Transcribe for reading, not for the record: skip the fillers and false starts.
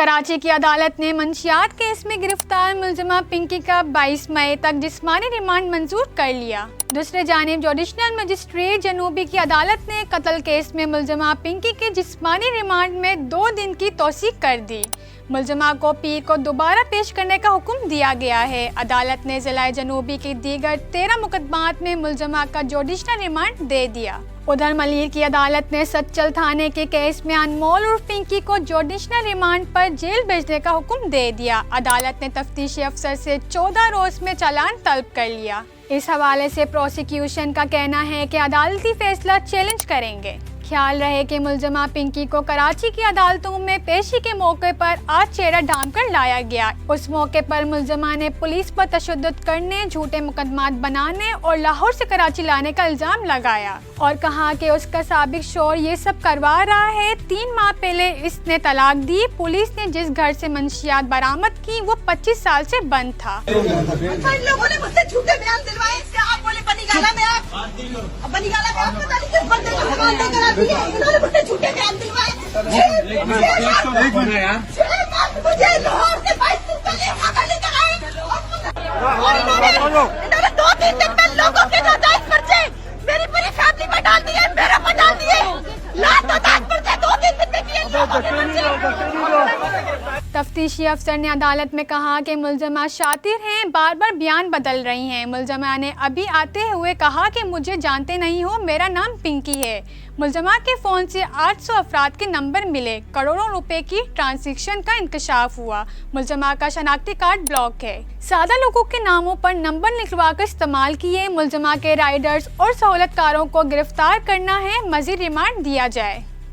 कराची की अदालत ने मंशियात केस में गिरफ्तार मुलजमा पिंकी का 22 मई तक जिस्मानी रिमांड मंजूर कर लिया। दूसरे जानिब जुडिशल मजिस्ट्रेट जनूबी की अदालत ने कत्ल केस में मुलजमा पिंकी के जिस्मानी रिमांड में 2 दिन की तौसीक कर दी। मुलजमा को पीर को दोबारा पेश करने का हुक्म दिया गया है। अदालत ने जिला जनूबी की दीगर 13 मुकदमात में मुलजमा का जुडिशल रिमांड दे दिया। उधर मलिर की अदालत ने सच्चल थाने के केस में अनमोल और पिंकी को जुडिशल रिमांड पर जेल भेजने का हुक्म दे दिया। अदालत ने तफ्तीशी अफसर से 14 रोज में चालान तलब कर लिया। इस हवाले से प्रोसिक्यूशन का कहना है कि अदालती फैसला चैलेंज करेंगे। ख्याल रहे कि मुलजमा पिंकी को कराची की अदालतों में पेशी के मौके पर आज चेहरा ढांप कर लाया गया। उस मौके पर मुलजमा ने पुलिस पर तशद्दुद करने, झूठे मुकदमात बनाने और लाहौर से कराची लाने का इल्जाम लगाया और कहा कि उसका साबिक शौहर ये सब करवा रहा है। 3 माह पहले इसने तलाक दी। पुलिस ने जिस घर से मंशियात बरामद की वो 25 साल से बंद था। लोगों ने मुझसे झूठे बयान दिलवाए। आप बोले बनीगाला में आप पता नहीं किस बंदे को हवाले करा दिए। इन्होंने मुझसे झूठे बयान दिलवाए। मुझे लाहौर से 22 दिन पहले खाना लेकर आए और इन्होंने 2-3 दिन में लोगों के नाजायज पर्चे मेरी पूरी फैमिली पर डाल दिए, मेरे पर डाल दिए। लात पर्चे 2-3 दिन में तफ्तीशी अफसर ने अदालत में कहा कि मुलजमा शातिर हैं, बार बार बयान बदल रही हैं। मुलजमा ने अभी आते हुए कहा कि मुझे जानते नहीं हो, मेरा नाम पिंकी है। मुलजमा के फ़ोन से 800 अफराद के नंबर मिले। करोड़ों रुपए की ट्रांजैक्शन का इंकशाफ हुआ। मुलजमा का शनाख्ती कार्ड ब्लॉक है। सादा लोगों के नामों पर नंबर निकलवा कर इस्तेमाल किए। मुलजमा के राइडर्स और सहूलतकारों को गिरफ्तार करना है। मज़ीद रिमांड दिया जाए।